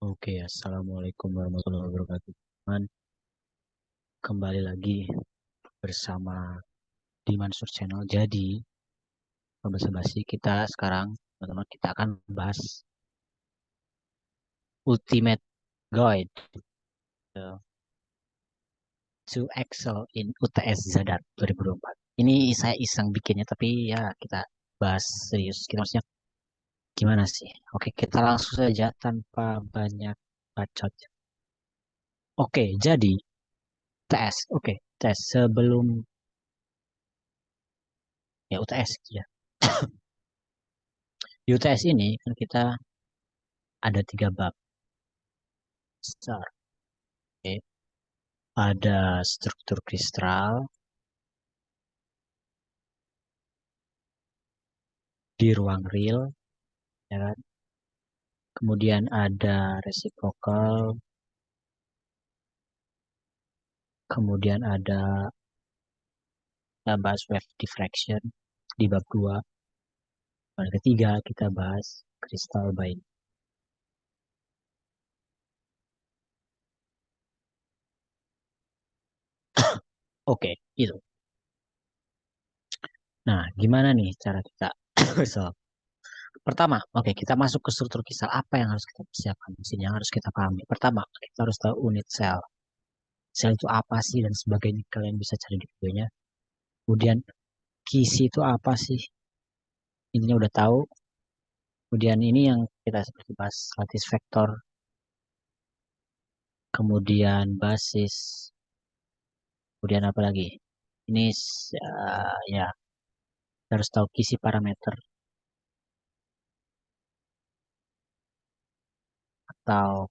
Oke, Assalamualaikum warahmatullahi wabarakatuh. Teman, kembali lagi bersama di Mansur Channel. Jadi, basa-basi kita sekarang, teman-teman, kita akan bahas Ultimate Guide to Excel in UTS Zadar 2024. Ini saya iseng bikinnya, tapi ya kita bahas serius. Kita maksudnya gimana sih? Oke, kita langsung saja tanpa banyak bacot. Oke, jadi UTS. Oke, tes sebelum ya UTS ya. Di UTS ini kan kita ada 3 bab besar. Oke. Ada struktur kristal di ruang real, ya kan? Kemudian ada reciprocal, kemudian ada kita bahas wave diffraction di bab 2. Pada ketiga kita bahas kristal binding. Oke, itu. Nah, gimana nih cara kita? So, pertama, oke, kita masuk ke struktur kristal. Apa yang harus kita persiapkan di sini? Yang harus kita pahami. Pertama, kita harus tahu unit sel. Sel itu apa sih dan sebagainya. Kalian bisa cari di videonya. Kemudian kisi itu apa sih? Intinya udah tahu. Kemudian ini yang kita seperti bahas lattice vector, kemudian basis, kemudian apa lagi? Ini ya kita harus tahu kisi parameter atau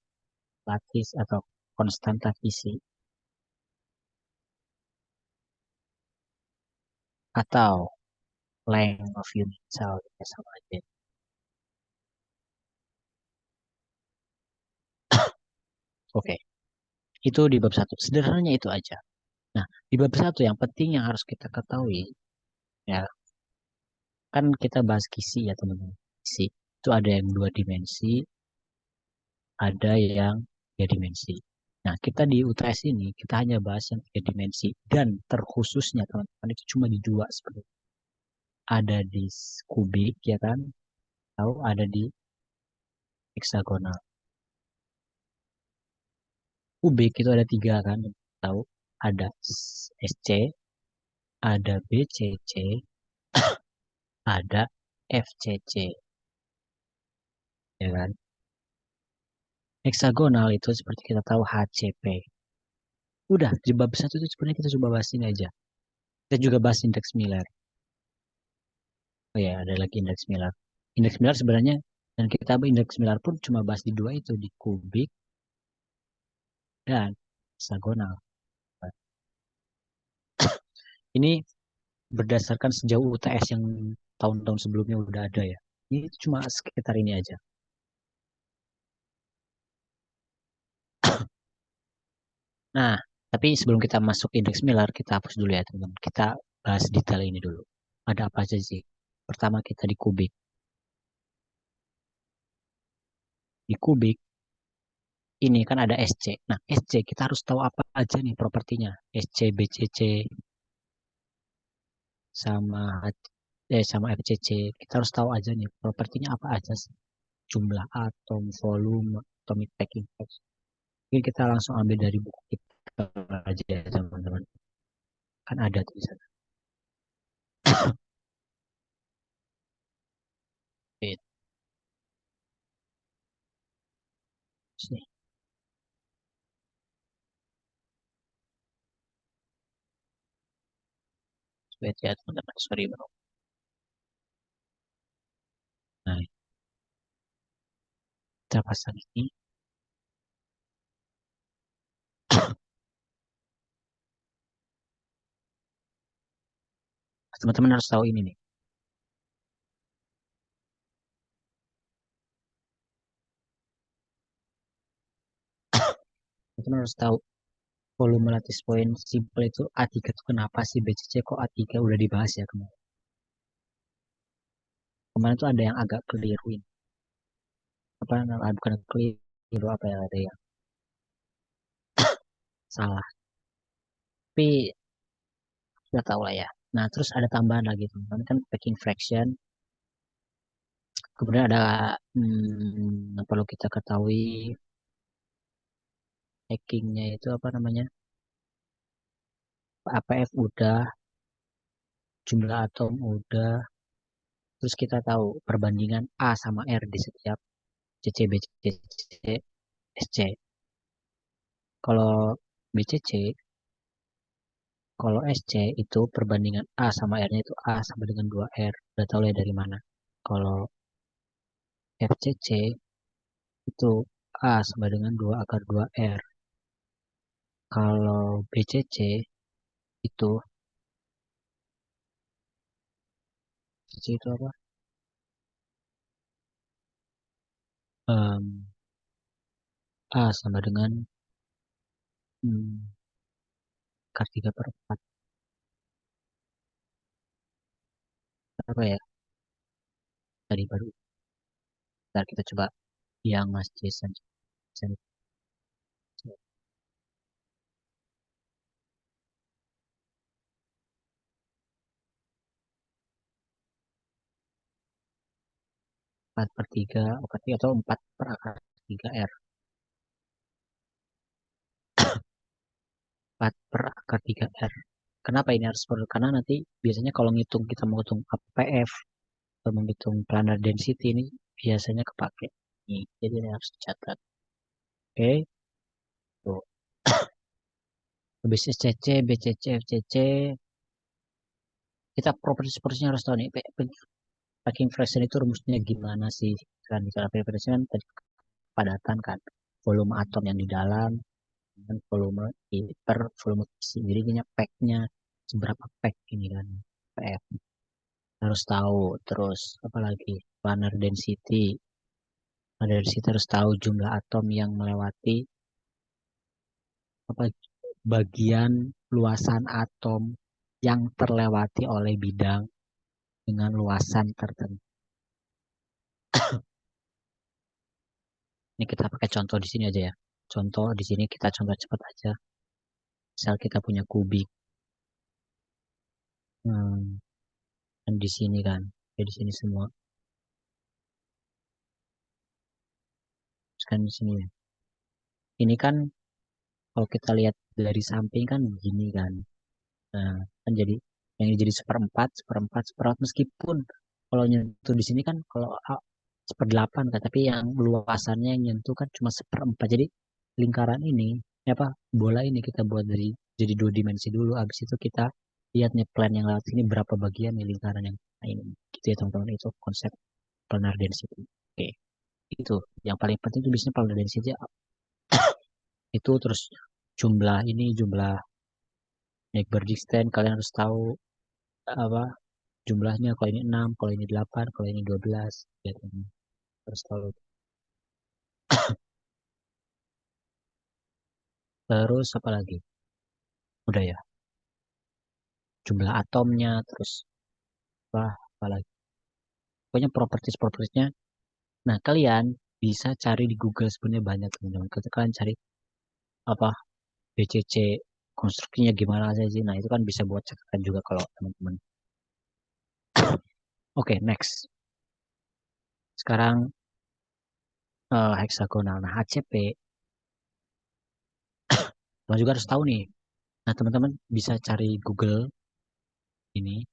lattice atau konstanta kisi atau length of unit cell ya sama aja. Oke, itu di bab 1. Sederhananya itu aja. Nah, di bab 1 yang penting yang harus kita ketahui ya kan kita bahas kisi ya teman-teman. Kisi itu ada yang 2 dimensi, ada yang 3 dimensi. Nah, kita di UTS ini, kita hanya bahas yang 3 dimensi. Dan terkhususnya, teman-teman, itu cuma di 2 seperti itu. Ada di kubik, ya kan? Tahu, ada di heksagonal. Kubik itu ada 3, kan? Tahu, ada SC, ada BCC, ada FCC, ya kan? Heksagonal itu seperti kita tahu HCP. Udah, di bab 1 itu sebenarnya kita coba bahas ini aja. Kita juga bahas indeks Miller. Oh ya, ada lagi indeks Miller. Indeks Miller sebenarnya dan kita indeks Miller pun cuma bahas di 2 itu di kubik dan heksagonal. Ini berdasarkan sejauh UTS yang tahun-tahun sebelumnya udah ada ya. Ini cuma sekitar ini aja. Nah, tapi sebelum kita masuk indeks Miller, kita hapus dulu ya teman-teman. Kita bahas detail ini dulu. Ada apa aja sih? Pertama kita di kubik. Di kubik ini kan ada SC. Nah, SC kita harus tahu apa aja nih propertinya. SC, BCC, sama sama FCC. Kita harus tahu aja nih propertinya apa aja sih. Jumlah atom, volume, atomic packing force. Mungkin kita langsung ambil dari buku kita aja ya teman-teman. Kan ada tuh di sana. Oke, sini. Wait ya teman-teman, sorry bro. Nah, kita pasang ini. Teman-teman harus tahu ini nih. Teman-teman harus tahu volume lattice point simple itu A3 itu kenapa sih BCC kok A3 udah dibahas ya kemarin. Kemarin tuh ada yang agak keliruin. Apa bukan clear Kilo apa yang ada yang salah. Tapi sudah tahu lah ya. Nah, terus ada tambahan lagi teman-teman kan packing fraction. Kemudian ada yang perlu kita ketahui packingnya itu apa namanya? APF udah, jumlah atom udah. Terus kita tahu perbandingan A sama R di setiap CC, BCC, SC. Kalau BCC, kalau SC itu perbandingan A sama R-nya itu A sama dengan 2R. Udah tahu ya dari mana. Kalau FCC itu A sama dengan 2 akar 2R. Kalau BCC itu, BCC itu apa? Em, A sama dengan akar 3 per 4. Apa ya? Tadi baru. Ntar kita coba yang Mas Jason. 4 per 3, berarti atau 4 per akar 3R. 4 per akar 3R. Kenapa ini harus perlu? Karena nanti biasanya kalau ngitung kita mau ngitung APF atau menghitung planar density ini biasanya kepake. Nih, jadi ini harus dicatat. Oke, tuh. Habis SCC, BCC, FCC, kita properties-propertiesnya harus tahu nih. Packing fraction itu rumusnya gimana sih? Kan misalnya packing fraction kan tadi kepadatan kan. Volume atom yang di dalam, dan volume per volume isi. Jadi ini packnya seberapa pack ini kan. PF. Harus tahu. Terus apa lagi? Planar density. Planar density harus tahu jumlah atom yang melewati apa bagian luasan atom yang terlewati oleh bidang dengan luasan tertentu. Ini kita pakai contoh di sini aja ya. Contoh di sini kita contoh cepat aja. Misal kita punya kubik. Hmm, kan di sini kan. Ya di sini semua. Terus kan di sini ya. Ini kan kalau kita lihat dari samping kan begini kan. Nah, kan jadi yang ini jadi seperempat, seperempat, seperempat meskipun kalau nyentuh di sini kan kalau seperdelapan kan, tapi yang luasannya yang nyentuh kan cuma seperempat. Jadi lingkaran ini, apa bola ini kita buat dari jadi dua dimensi dulu. Habis itu kita lihatnya plan yang lewat sini berapa bagian nih lingkaran yang ini. Gitu ya teman-teman itu konsep planar density. Oke, itu yang paling penting itu biasanya planar density itu terus jumlah ini jumlah Neighbor distance kalian harus tahu apa jumlahnya. Kalau ini 6, kalau ini 8, kalau ini 12. Ya, harus tahu. Terus apa lagi? Udah ya. Jumlah atomnya, terus apa lagi? Pokoknya properties-propertiesnya. Nah, kalian bisa cari di Google sebenarnya banyak teman-teman. Ketika kalian cari apa BCC konstruksinya gimana aja sih. Nah, itu kan bisa buat catatan juga kalau teman-teman. Oke, next. Sekarang heksagonal. Nah, HCP kalian juga harus tahu nih. Nah, teman-teman bisa cari Google ini.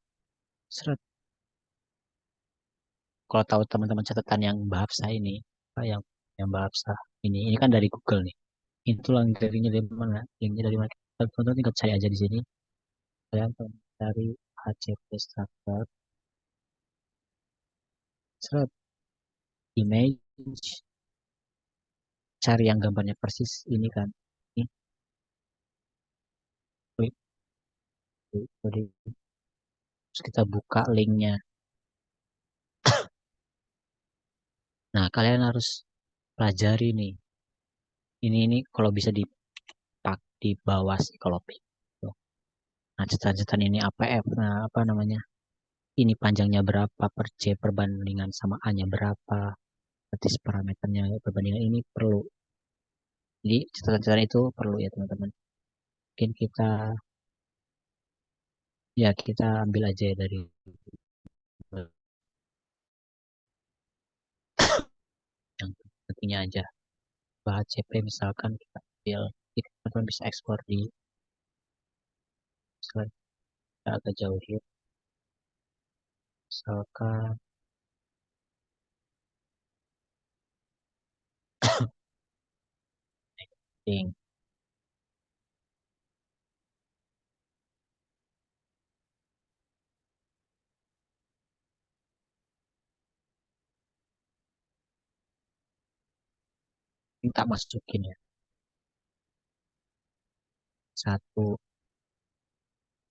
Seret. Kalau tahu teman-teman catatan yang bahasa ini, apa yang bahasa ini kan dari Google nih. Itu linknya dari mana? Linknya dari mana? Teman-teman tinggal cari aja di sini. Kalian cari HCP structure, seret, image, cari yang gambarnya persis ini kan. Ini klik, klik, klik. Terus kita buka linknya. Nah, kalian harus pelajari nih. Ini kalau bisa dipak di bawah sih kalau gitu. Nah, catatan-catatan ini APF, nah, apa namanya? Ini panjangnya berapa per C perbandingan sama A-nya berapa, berarti parameternya perbandingan ini perlu. Jadi catatan-catatan itu perlu ya teman-teman. Mungkin kita ambil aja ya dari yang pentingnya aja. Bahan CP misalkan kita ambil, kita teman-teman bisa ekspor di misalkan kita agak jauh ya. Misalkan link, tak masukin ya. Satu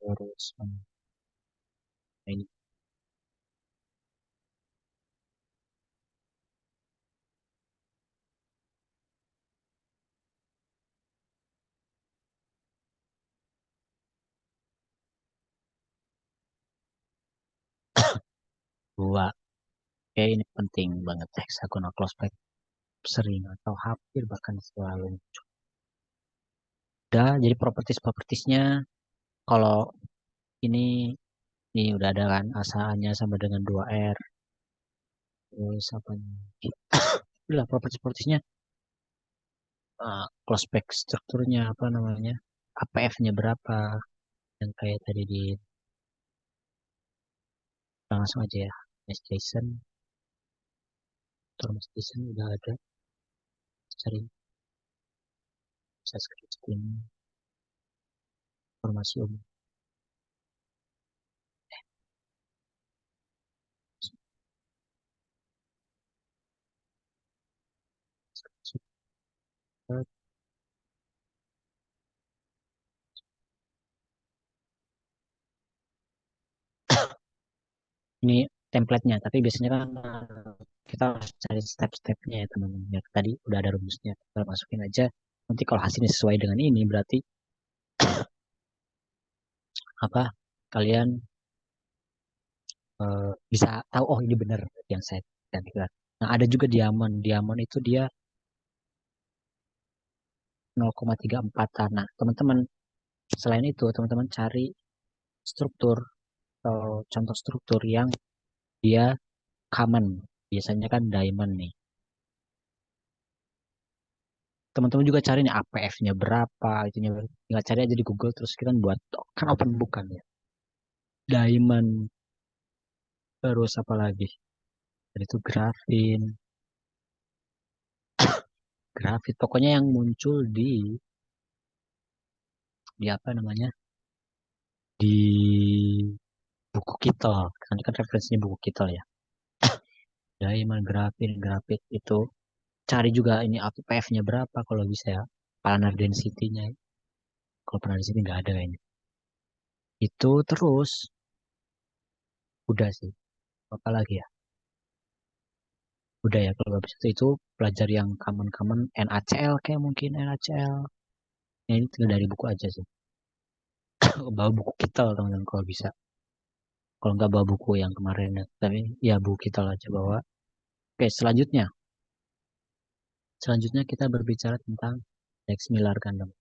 terus ini dua. Oke, ini penting banget hexagonal close pack sering atau hampir bahkan selalu. Udah, jadi properties-propertiesnya kalau ini udah ada kan asaannya sama dengan 2R. Terus apa nih? Udah properties-propertiesnya close pack strukturnya apa namanya? APF-nya berapa? Yang kayak tadi di langsung aja ya. Mesh JSON, Mesh JSON udah ada. Cari bisa scripting informasi umum. Ini template-nya, tapi biasanya kan kita harus cari step-stepnya ya teman-teman. Ya, tadi udah ada rumusnya, kita masukin aja. Nanti kalau hasilnya sesuai dengan ini, berarti apa? Kalian bisa tahu, oh ini benar yang saya dan. Nah, ada juga diamond. Diamond itu dia 0,34 tanah. Teman-teman, selain itu, teman-teman cari struktur atau contoh struktur yang dia common. Biasanya kan diamond nih. Teman-teman juga cari nih APF-nya berapa, itunya tinggal cari aja di Google terus kita buat kan open book kan ya. Diamond terus apa lagi? Dan itu grafit pokoknya yang muncul di apa namanya? Di buku kita. Karena kan referensinya buku kita ya. Diamond grafit itu cari juga ini APF-nya berapa kalau bisa ya. Planar density-nya. Kalau planar density nggak ada kayaknya. Itu terus udah sih. Apa lagi ya? Udah ya kalau habis itu belajar yang common-common NaCl kayak mungkin NaCl. Ya, ini tinggal dari buku aja sih. Bawa buku kita teman-teman kalau bisa. Kalau nggak bawa buku yang kemarin ya. Tapi ya buku kita aja bawa. Oke, selanjutnya kita berbicara tentang indeks Miller kan, teman.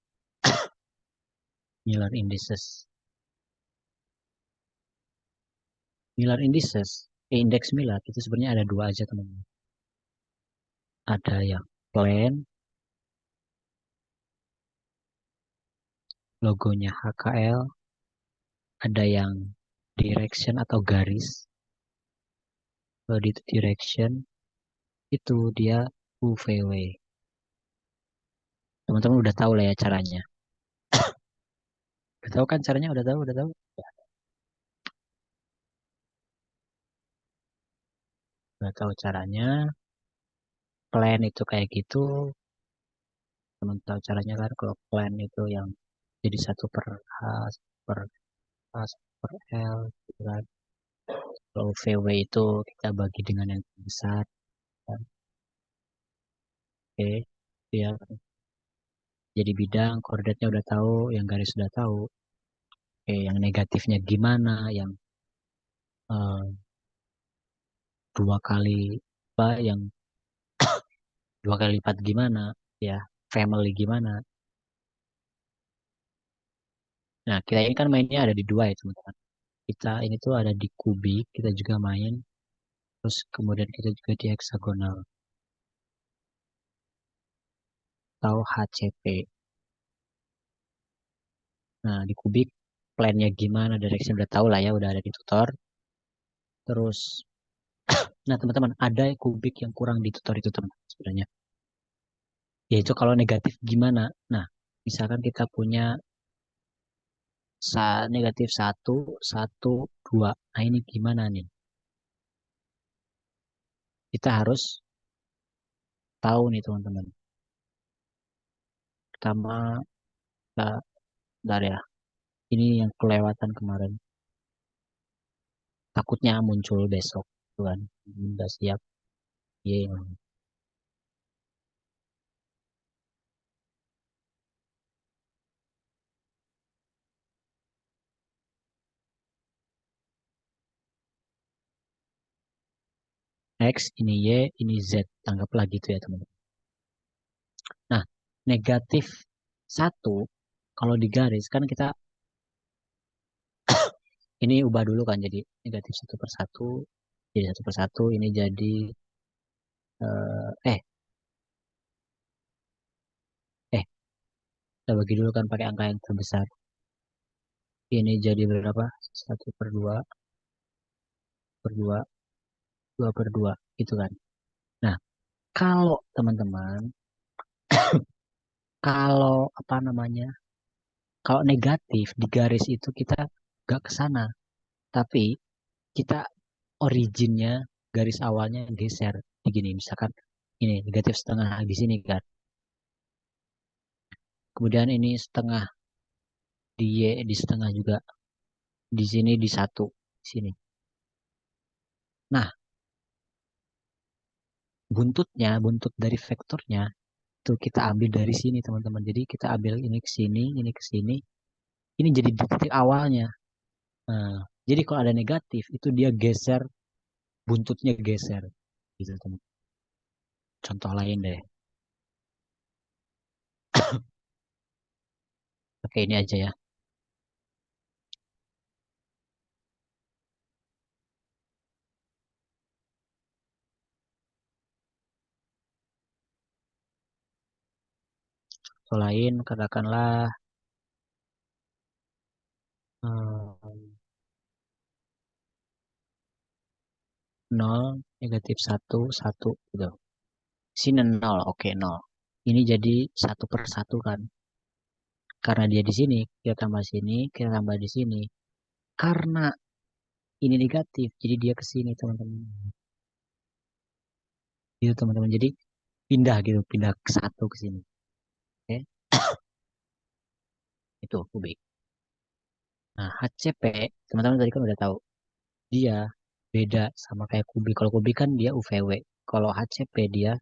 Miller indices. Miller indices, indeks Miller itu sebenarnya ada dua aja teman-teman. Ada yang plain, logonya HKL, ada yang direction atau garis. Kalau di direction itu dia UVW. Teman-teman udah tahu lah ya caranya. Udah tahu kan caranya? Udah tahu. Ya, udah tahu caranya. Plan itu kayak gitu. Teman tahu caranya kan? Kalau plan itu yang jadi satu per H, per A, per L, gitu kan. Kalau VW itu kita bagi dengan yang besar. Kan? Oke, ya. Jadi bidang, koordinatnya udah tahu, yang garis udah tahu. Oke, yang negatifnya gimana, yang eh, dua kali apa, yang dua kali lipat gimana, ya. family gimana. Nah, kita ini kan mainnya ada di dua ya teman-teman. Kita ini tuh ada di kubik, kita juga main. Terus kemudian kita juga di heksagonal atau HCP. Nah, di kubik plannya gimana, direction udah tahu lah ya, udah ada di tutor. Terus, nah teman-teman, ada kubik yang kurang di tutor itu teman sebenarnya. Yaitu kalau negatif gimana? Nah, misalkan kita punya negatif satu, satu, dua. Nah, ini gimana nih? Kita harus tahu nih teman-teman. Pertama, kita, bentar ya. Ini yang kelewatan kemarin. Takutnya muncul besok. Tuhan, udah siap. Iya. X, ini Y, ini Z. Anggaplah gitu ya teman-teman. Nah, negatif satu, kalau digaris kan kita ini ubah dulu kan jadi negatif satu per satu, jadi satu per satu, ini jadi eh eh eh, kita bagi dulu kan pakai angka yang terbesar. Ini jadi berapa? Satu per dua per dua, dua per dua, gitu kan. Nah, kalau teman-teman, kalau apa namanya, kalau negatif di garis itu kita gak ke sana, tapi kita originnya garis awalnya geser begini, misalkan ini negatif setengah di sini kan, kemudian ini setengah di Y di setengah juga, di sini di satu di sini. Nah, buntut dari vektornya itu kita ambil dari sini teman-teman. Jadi kita ambil ini ke sini, ini ke sini, ini jadi di titik awalnya. Nah, jadi kalau ada negatif itu dia geser, buntutnya geser gitu teman. Contoh lain deh. Oke, ini aja ya. Contoh lain katakanlah hmm, 0, negatif satu, satu gitu. Sini nol, oke nol. Ini jadi satu per satu kan. Karena dia di sini, kita tambah sini, kita tambah di sini. Karena ini negatif, jadi dia ke sini teman-teman. Gitu teman-teman. Jadi pindah gitu, pindah ke satu ke sini. Oke, itu kubik. Nah, HCP, teman-teman tadi kan udah tahu. Dia beda sama kayak kubik. Kalau kubik kan dia UVW. Kalau HCP dia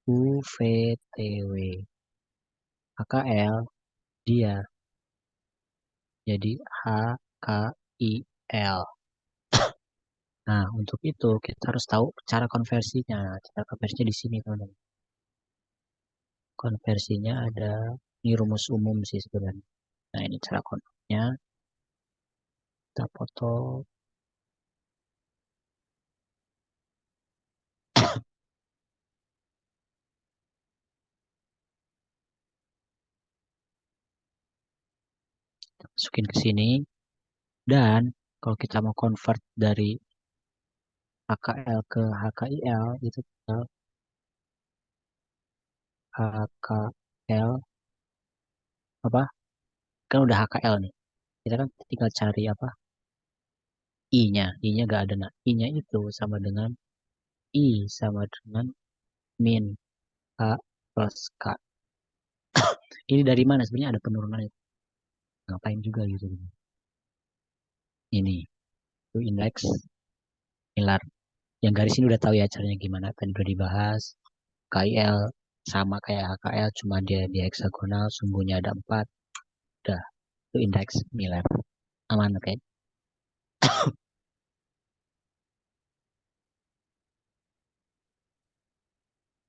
UVTW. HKL dia jadi HKIL. Nah, untuk itu kita harus tahu cara konversinya. Cara konversinya di sini, teman-teman. Konversinya ada ini rumus umum sih sebenarnya. Nah, ini cara konversinya. Kita foto, masukin ke sini. Dan kalau kita mau convert dari HKL ke HKIL, itu tinggal HKL, apa? Kan udah HKL nih. Kita kan tinggal cari apa? I-nya. I-nya gak ada. Nah, I-nya itu sama dengan I sama dengan min K plus K. Ini dari mana? Sebenarnya ada penurunan itu. Ngapain juga gitu. Ini. Itu indeks nilai. Yang garis ini udah tahu ya caranya gimana. Tadi udah dibahas. KIL sama kayak HKL, cuma dia di heksagonal, sumbunya ada 4. Udah, itu indeks nilai. Aman, oke? Okay?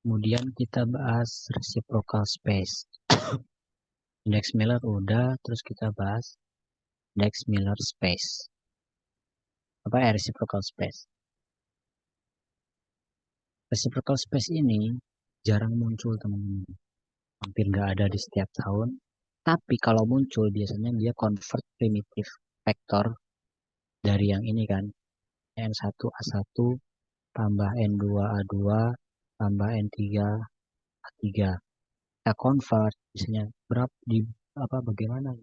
Kemudian kita bahas reciprocal space. Index Miller udah, terus kita bahas Index Miller space. Apa ya reciprocal space? Reciprocal space ini jarang muncul teman-teman. Hampir nggak ada di setiap tahun. Tapi kalau muncul biasanya dia convert primitive vector dari yang ini kan. N1 A1 tambah N2 A2 tambah N3 A3. Kita convert biasanya berapa di apa bagaimana?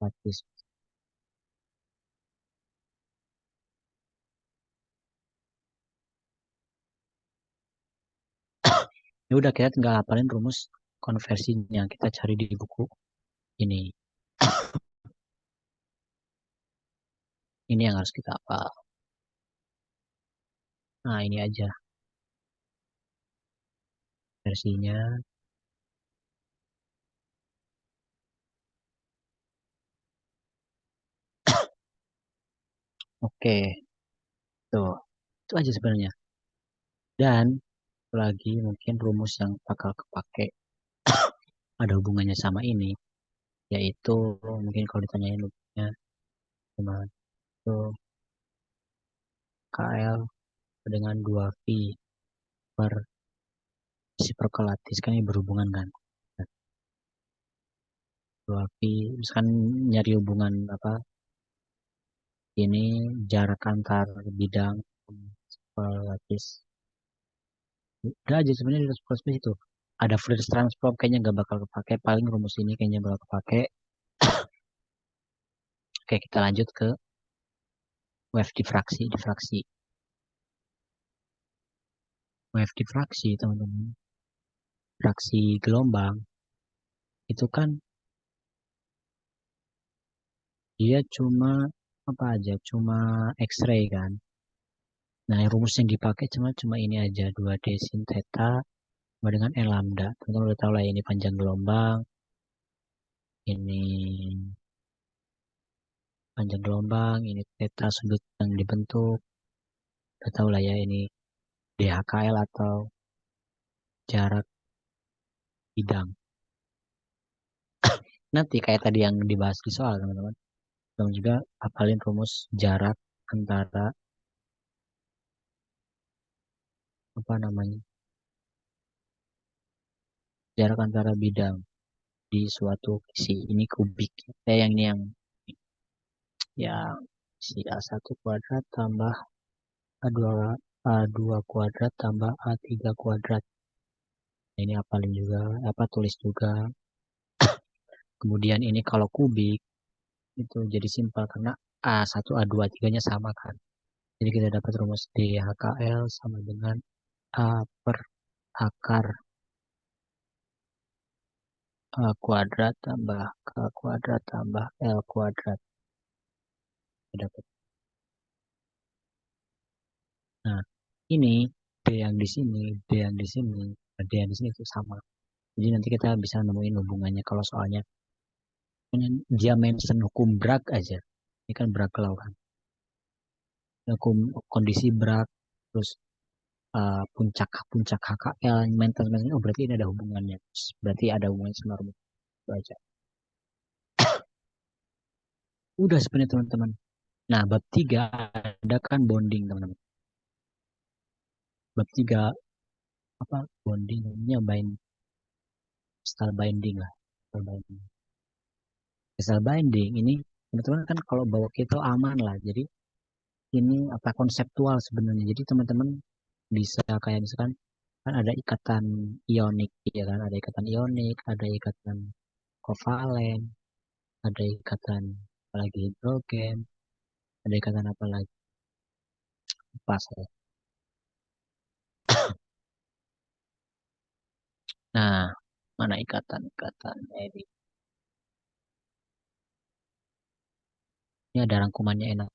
Praktis. Ya udah kita tinggal hafalin rumus konversinya. Kita cari di buku ini. Ini yang harus kita hafal. Nah, ini aja versinya. Oke, tuh. Itu aja sebenarnya. Dan lagi mungkin rumus yang bakal kepake ada hubungannya sama ini, yaitu mungkin kalau ditanyain hubungannya cuma itu KL dengan 2V per reciprocal lattice kan ini berhubungan kan. 2V misalkan nyari hubungan apa ini jarak antar bidang reciprocal lattice. Udah aja sebenarnya di reciprocal space itu. Ada Fourier transform kayaknya nggak bakal kepake, paling rumus ini kayaknya bakal kepake. Oke, kita lanjut ke wave diffraksi. Wave diffraksi, teman-teman. Fraksi gelombang itu kan dia cuma apa aja, cuma X-ray kan. Nah, rumus yang dipakai cuma ini aja, 2D sin theta sama dengan N lambda. Teman-teman udah tahu lah ya, ini panjang gelombang, ini panjang gelombang, ini theta sudut yang dibentuk. Udah tahu lah ya, ini DHKL atau jarak bidang. Nanti kayak tadi yang dibahas di soal, teman-teman. Dan juga hafalin rumus jarak antara apa namanya? Jarak antara bidang di suatu isi ini kubik. Yang ini yang si A1 kuadrat tambah A2 kuadrat tambah A3 kuadrat. Nah, ini hafalin juga, apa tulis juga. Kemudian ini kalau kubik itu jadi simpel karena A1 A2 A3-nya sama kan. Jadi kita dapat rumus DHKL sama dengan A per akar A kuadrat tambah K kuadrat tambah L kuadrat. Kita dapat. Nah, ini D yang di sini, D yang di sini, D yang di sini itu sama. Jadi nanti kita bisa nemuin hubungannya kalau soalnya dia mention hukum Bragg aja. Ini kan Bragg law kan. Hukum kondisi Bragg terus puncak puncak HKL maintenance oh berarti ini ada hubungannya. Berarti ada hubungannya sama rumus itu aja. Udah sebenarnya teman-teman. Nah, bab 3 ada kan bonding teman-teman. Bab 3 apa bonding namanya style binding lah. Style binding. Style binding ini teman-teman kan kalau bawa kita aman lah. Jadi ini apa konseptual sebenarnya. Jadi teman-teman bisa kayak misalkan kan ada ikatan ionik ya kan, ada ikatan ionik, ada ikatan kovalen, ada ikatan apalagi hidrogen, ada ikatan apa lagi pas ya. Nah, mana ikatan-ikatan ini ada rangkumannya enak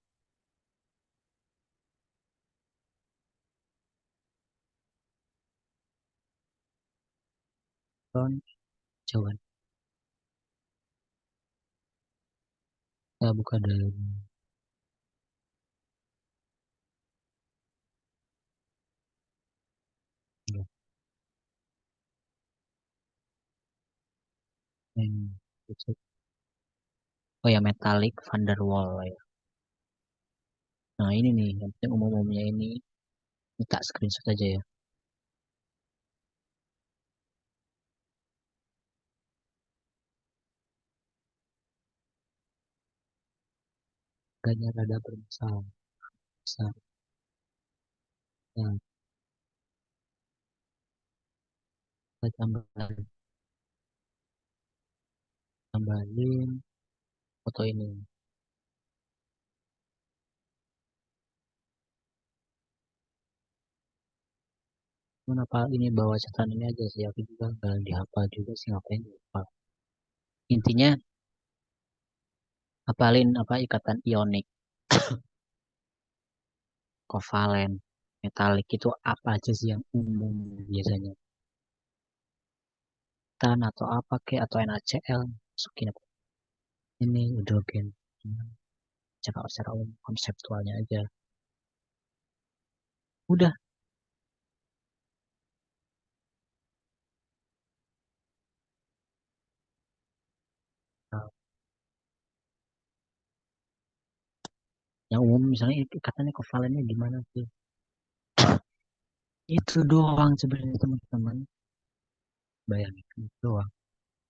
kan, jawaban kita buka dari Hmm, gitu. Oh ya, Metallic Van der Waal ya. Nah ini nih, yang penting umum-umumnya ini tak screenshot aja ya. Gaknya rada bermasalah. Besar. Ya, kita tambahin foto ini. Kenapa ini bawa catatan ini aja sih? Aku juga nggak dihafal juga sih, ngapain lupa. Intinya hafalin apa ikatan ionik, kovalen, metalik itu apa aja sih yang umum biasanya. Tan atau apa ke atau NaCl masukin apa ini hidrogen. Cakap secara umum konseptualnya aja. Udah. Nah, yang umum misalnya katanya kovalennya gimana sih? Itu doang sebenarnya teman-teman. Bayangin itu doang.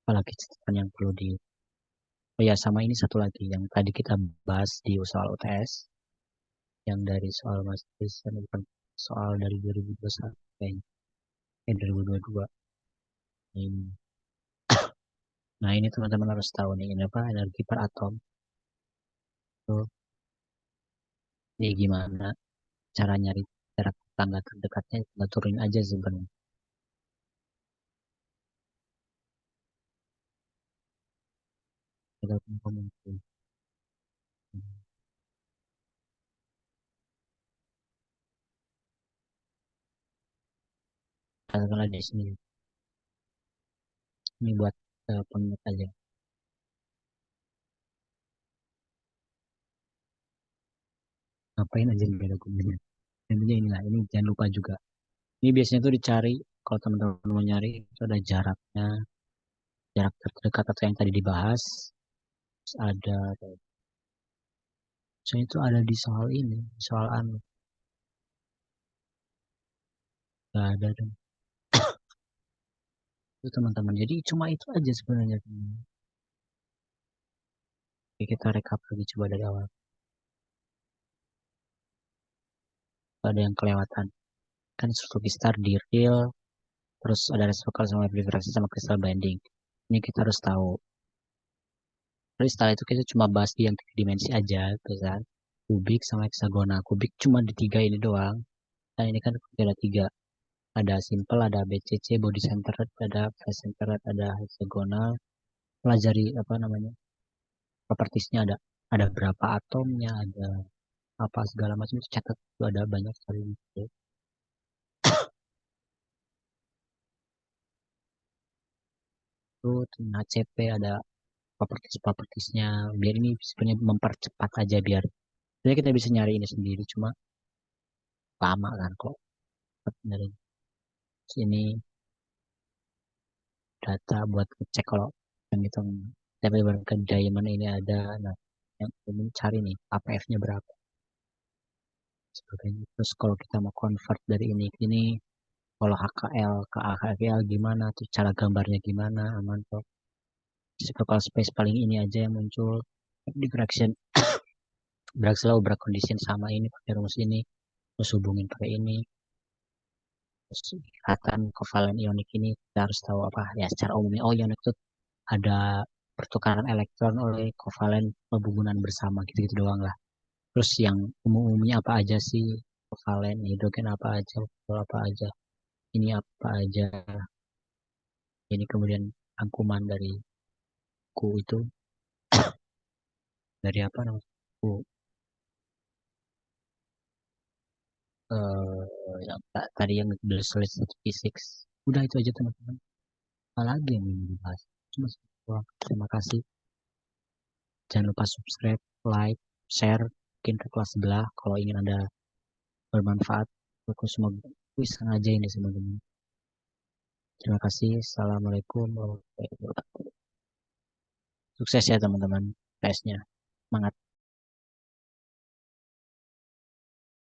Apalagi catatan yang perlu di. Oh ya, sama ini satu lagi yang tadi kita bahas di soal UTS, yang dari soal Mas Kristen, bukan soal dari 2021 kayaknya, 2022. Ini. Nah ini teman-teman harus tahu nih, ini apa energi per atom tuh, ini gimana cara nyari jarak tangga terdekatnya, kita turunin aja sebenarnya. Kita kumpulin. Katakanlah di sini, ini buat pengingat aja. Ngapain aja nih dokumennya. Intinya inilah, ini jangan lupa juga. Ini biasanya tuh dicari, kalau teman-teman mau nyari, itu ada jaraknya, jarak terdekat atau yang tadi dibahas, terus ada, so itu ada di soal ini, soal anu, gak ada dong. Itu teman-teman. Jadi cuma itu aja sebenarnya. Oke, kita rekap lagi coba dari awal. Ada yang kelewatan. Kan struktur star di real, terus ada reciprocal sama refraksi sama crystal binding. Ini kita harus tahu. Kristal itu kita cuma bahas di yang tiga dimensi aja, terus kan. Kubik sama heksagonal. Kubik cuma di tiga ini doang. Dan ini kan ada tiga. Ada simple, ada BCC, body centered, ada face centered, ada hexagonal. Pelajari apa namanya, propertiesnya ada berapa atomnya, ada apa segala macam itu catat itu ada banyak sekali gitu. Terus HCP ada properties-propertiesnya, biar ini sebenarnya mempercepat aja biar sebenarnya kita bisa nyari ini sendiri cuma lama kan kok nyari sini data buat ngecek kalau yang itu tapi ke diamond ini ada, nah yang ini cari nih APF-nya berapa sebagainya. Terus kalau kita mau convert dari ini ke ini, kalau HKL ke AKFL gimana tuh, cara gambarnya gimana, aman kok. Local space paling ini aja yang muncul, diffraction berarti selalu berkondisi sama ini pakai rumus ini, terus hubungin pakai ini. Terus ikatan kovalen ionik ini kita harus tahu apa ya secara umumnya. Oh, ionik itu ada pertukaran elektron oleh kovalen hubungan bersama gitu-gitu doang lah. Terus yang umum-umumnya apa aja sih, kovalen hidrogen apa aja, apa aja, ini apa aja. Ini kemudian rangkuman dari ku itu, dari apa namanya, ku yang tadi yang Solid Physics. Udah itu aja teman-teman. Apa lagi yang ingin dibahas? Cuma segitu doang. Terima kasih. Jangan lupa subscribe, like, share, mungkin ke kelas sebelah kalau ingin ada bermanfaat. Aku semua wis sengaja ini semuanya. Terima kasih. Assalamualaikum warahmatullahi wabarakatuh. Sukses ya teman-teman. PS-nya. Semangat.